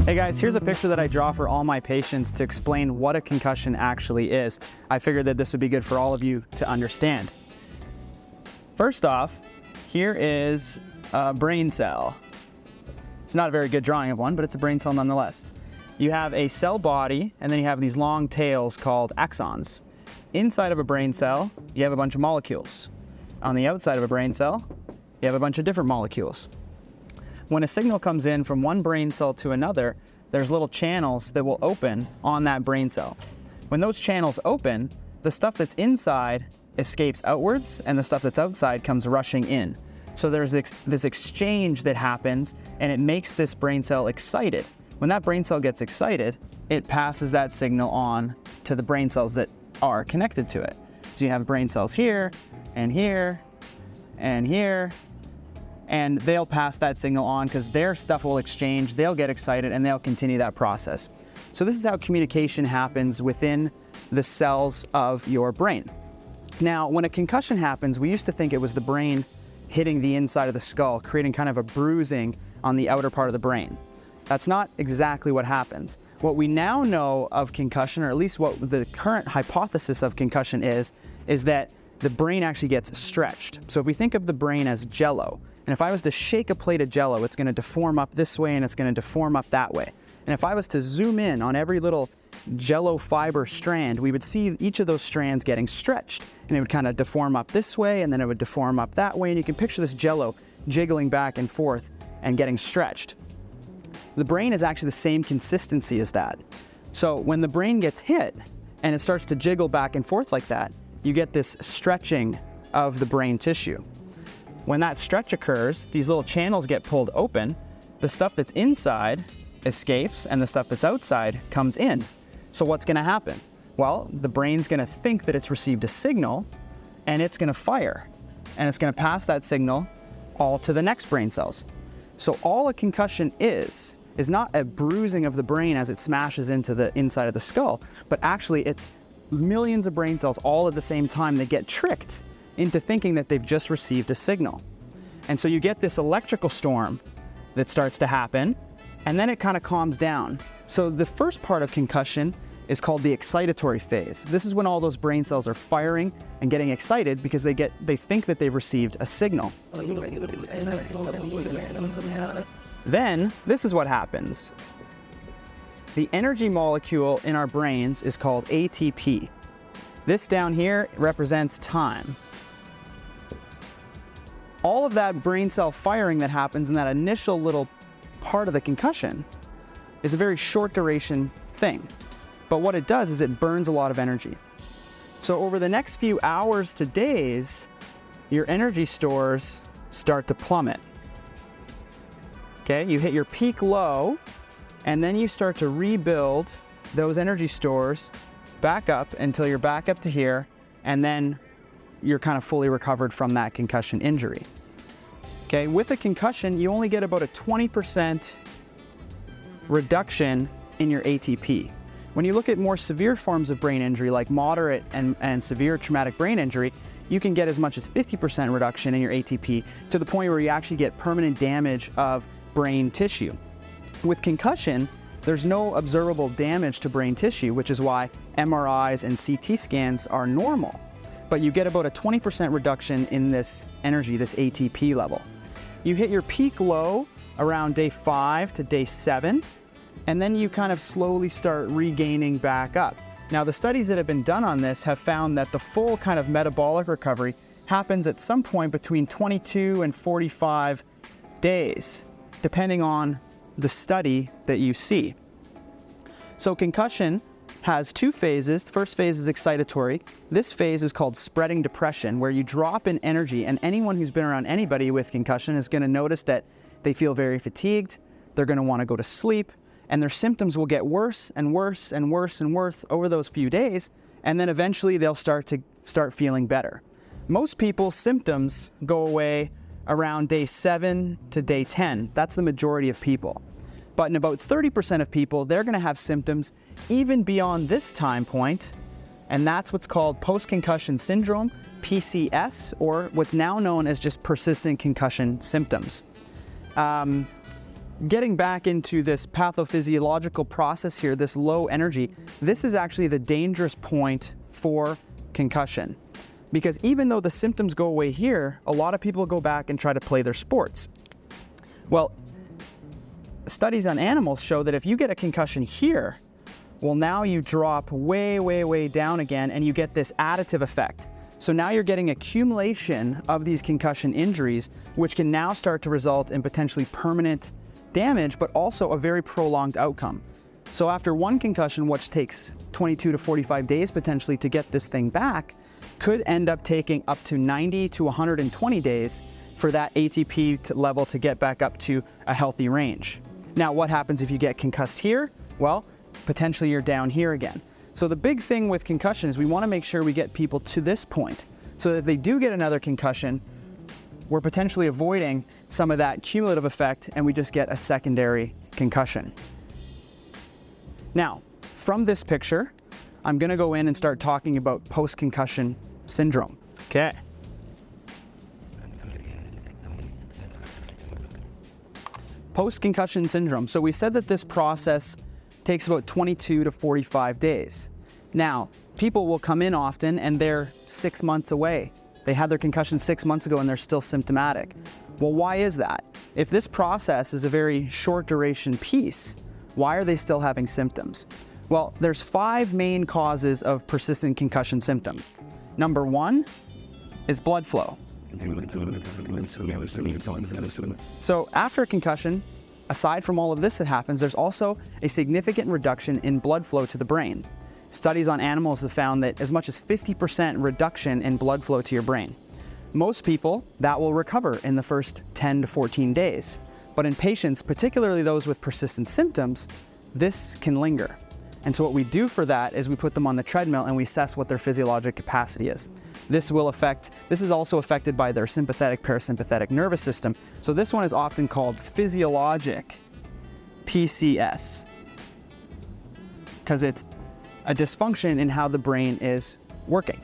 Hey guys, here's a picture that I draw for all my patients to explain what a concussion actually is. I figured that this would be good for all of you to understand. First off, here is a brain cell. It's not a very good drawing of one, but it's a brain cell nonetheless. You have a cell body, and then you have these long tails called axons. Inside of a brain cell, you have a bunch of molecules. On the outside of a brain cell, you have a bunch of different molecules. When a signal comes in from one brain cell to another, there's little channels that will open on that brain cell. When those channels open, the stuff that's inside escapes outwards and the stuff that's outside comes rushing in. So there's this exchange that happens, and it makes this brain cell excited. When that brain cell gets excited, it passes that signal on to the brain cells that are connected to it. So you have brain cells here and here and here, and they'll pass that signal on because their stuff will exchange, they'll get excited, and they'll continue that process. So this is how communication happens within the cells of your brain. Now, when a concussion happens, we used to think it was the brain hitting the inside of the skull, creating kind of a bruising on the outer part of the brain. That's not exactly what happens. What we now know of concussion, or at least what the current hypothesis of concussion is that the brain actually gets stretched. So if we think of the brain as jello, and if I was to shake a plate of jello, it's going to deform up this way and it's going to deform up that way. And if I was to zoom in on every little jello fiber strand, we would see each of those strands getting stretched. And it would kind of deform up this way, and then it would deform up that way. And you can picture this jello jiggling back and forth and getting stretched. The brain is actually the same consistency as that. So when the brain gets hit and it starts to jiggle back and forth like that, you get this stretching of the brain tissue. When that stretch occurs, these little channels get pulled open, the stuff that's inside escapes, and the stuff that's outside comes in. So what's going to happen? Well, the brain's going to think that it's received a signal, and it's going to fire, and it's going to pass that signal all to the next brain cells. So all a concussion is not a bruising of the brain as it smashes into the inside of the skull, but actually it's millions of brain cells all at the same time that get tricked into thinking that they've just received a signal. And so you get this electrical storm that starts to happen, and then it kind of calms down. So the first part of concussion is called the excitatory phase. This is when all those brain cells are firing and getting excited because they think that they've received a signal. Then, this is what happens. The energy molecule in our brains is called ATP. This down here represents time. All of that brain cell firing that happens in that initial little part of the concussion is a very short duration thing. But what it does is it burns a lot of energy. So over the next few hours to days, your energy stores start to plummet. Okay, you hit your peak low, and then you start to rebuild those energy stores back up until you're back up to here, and then you're kind of fully recovered from that concussion injury. Okay, with a concussion, you only get about a 20% reduction in your ATP. When you look at more severe forms of brain injury, like moderate and severe traumatic brain injury, you can get as much as 50% reduction in your ATP to the point where you actually get permanent damage of brain tissue. With concussion, there's no observable damage to brain tissue, which is why MRIs and CT scans are normal. But you get about a 20% reduction in this energy, this ATP level. You hit your peak low around day 5 to day 7, and then you kind of slowly start regaining back up. Now, the studies that have been done on this have found that the full kind of metabolic recovery happens at some point between 22 and 45 days, depending on the study that you see. So concussion has two phases. The first phase is excitatory. This phase is called spreading depression, where you drop in energy, and anyone who's been around anybody with concussion is going to notice that they feel very fatigued, they're going to want to go to sleep, and their symptoms will get worse and worse and worse and worse over those few days, and then eventually they'll start feeling better. Most people's symptoms go away around day 7 to day 10. That's the majority of people. But in about 30% of people, they're going to have symptoms even beyond this time point, and that's what's called post-concussion syndrome, PCS, or what's now known as just persistent concussion symptoms. getting back into this pathophysiological process here, this low energy, this is actually the dangerous point for concussion. Because even though the symptoms go away here, a lot of people go back and try to play their sports. Well, studies on animals show that if you get a concussion here, well, now you drop way, way, way down again, and you get this additive effect. So now you're getting accumulation of these concussion injuries, which can now start to result in potentially permanent damage, but also a very prolonged outcome. So after one concussion, which takes 22 to 45 days potentially to get this thing back, could end up taking up to 90 to 120 days for that ATP level to get back up to a healthy range. Now, what happens if you get concussed here? Well, potentially you're down here again. So the big thing with concussion is we want to make sure we get people to this point so that if they do get another concussion, we're potentially avoiding some of that cumulative effect and we just get a secondary concussion. Now, from this picture, I'm going to go in and start talking about post-concussion syndrome. Okay. Post-concussion syndrome. So we said that this process takes about 22 to 45 days. Now, people will come in often and they're 6 months away. They had their concussion 6 months ago and they're still symptomatic. Well, why is that? If this process is a very short duration piece, why are they still having symptoms? Well, there's 5 main causes of persistent concussion symptoms. Number 1 is blood flow. So after a concussion, aside from all of this that happens, there's also a significant reduction in blood flow to the brain. Studies on animals have found that as much as 50% reduction in blood flow to your brain. Most people, that will recover in the first 10 to 14 days. But in patients, particularly those with persistent symptoms, this can linger. And so what we do for that is we put them on the treadmill and we assess what their physiologic capacity is. This is also affected by their sympathetic parasympathetic nervous system. So this one is often called physiologic PCS because it's a dysfunction in how the brain is working.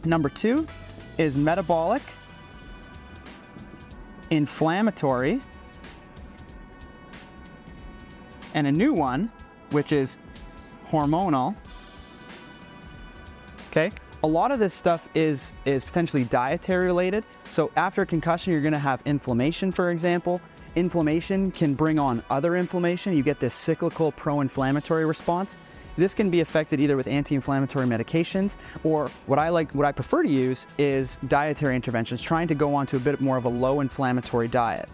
Number 2 is metabolic, inflammatory, and a new one, which is hormonal. Okay, a lot of this stuff is potentially dietary related. So after a concussion, you're gonna have inflammation, for example. Inflammation can bring on other inflammation. You get this cyclical pro-inflammatory response. This can be affected either with anti-inflammatory medications or what I prefer to use is dietary interventions, trying to go on to a bit more of a low inflammatory diet.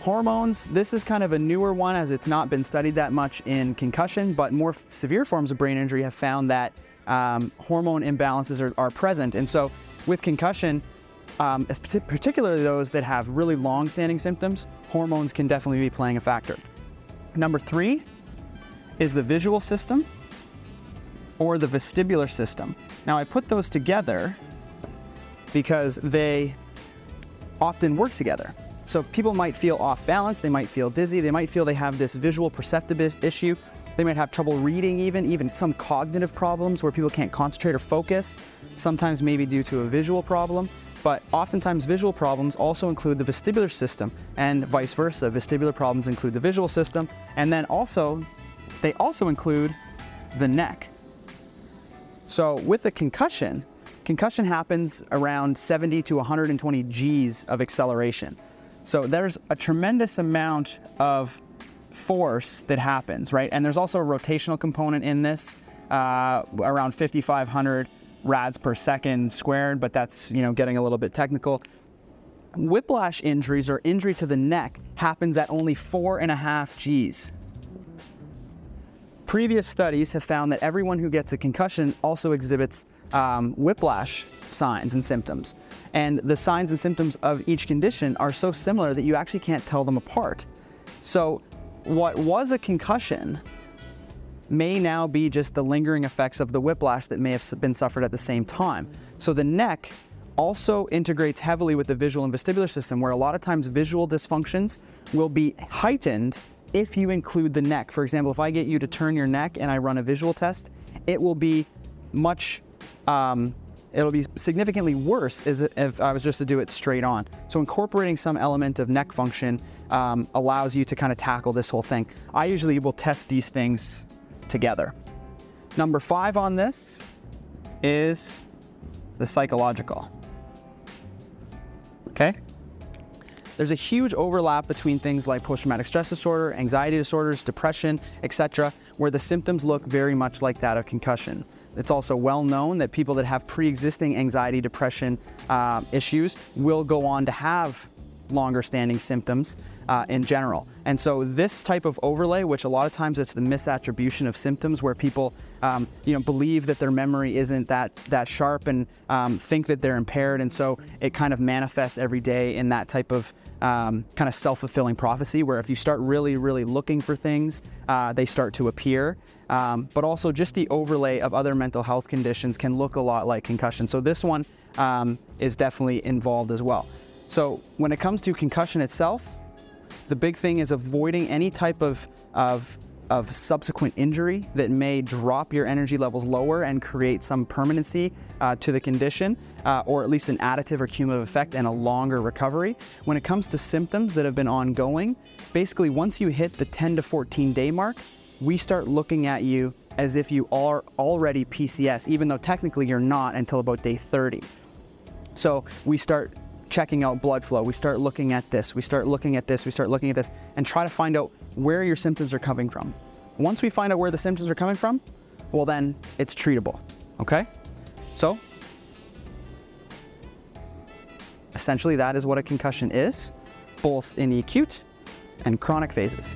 Hormones, this is kind of a newer one as it's not been studied that much in concussion, but more severe forms of brain injury have found that hormone imbalances are present. And so with concussion, particularly those that have really long-standing symptoms, hormones can definitely be playing a factor. Number 3 is the visual system or the vestibular system. Now I put those together because they often work together. So people might feel off balance, they might feel dizzy, they might feel they have this visual perceptive issue, they might have trouble reading even some cognitive problems where people can't concentrate or focus, sometimes maybe due to a visual problem. But oftentimes visual problems also include the vestibular system and vice versa. Vestibular problems include the visual system, and then they also include the neck. So with a concussion happens around 70 to 120 Gs of acceleration. So there's a tremendous amount of force that happens, right? And there's also a rotational component in this, around 5,500 rads per second squared, but that's, getting a little bit technical. Whiplash injuries or injury to the neck happens at only 4.5 Gs. Previous studies have found that everyone who gets a concussion also exhibits whiplash signs and symptoms. And the signs and symptoms of each condition are so similar that you actually can't tell them apart. So what was a concussion may now be just the lingering effects of the whiplash that may have been suffered at the same time. So the neck also integrates heavily with the visual and vestibular system, where a lot of times visual dysfunctions will be heightened if you include the neck. For example, if I get you to turn your neck and I run a visual test, it will be much it'll be significantly worse if I was just to do it straight on. So incorporating some element of neck function allows you to kind of tackle this whole thing. I usually will test these things together. Number 5 on this is the psychological. Okay? There's a huge overlap between things like post-traumatic stress disorder, anxiety disorders, depression, etc., where the symptoms look very much like that of concussion. It's also well known that people that have pre-existing anxiety, depression issues will go on to have longer standing symptoms in general. And so this type of overlay, which a lot of times it's the misattribution of symptoms where people believe that their memory isn't that sharp and think that they're impaired, and so it kind of manifests every day in that type of kind of self-fulfilling prophecy where if you start really looking for things, they start to appear. But also just the overlay of other mental health conditions can look a lot like concussion. So this one is definitely involved as well. So when it comes to concussion itself, the big thing is avoiding any type of subsequent injury that may drop your energy levels lower and create some permanency to the condition, or at least an additive or cumulative effect and a longer recovery. When it comes to symptoms that have been ongoing, basically once you hit the 10 to 14 day mark, we start looking at you as if you are already PCS, even though technically you're not until about day 30. So we start checking out blood flow, we start looking at this, we start looking at this, we start looking at this, and try to find out where your symptoms are coming from. Once we find out where the symptoms are coming from, well then it's treatable, okay? So, essentially that is what a concussion is, both in the acute and chronic phases.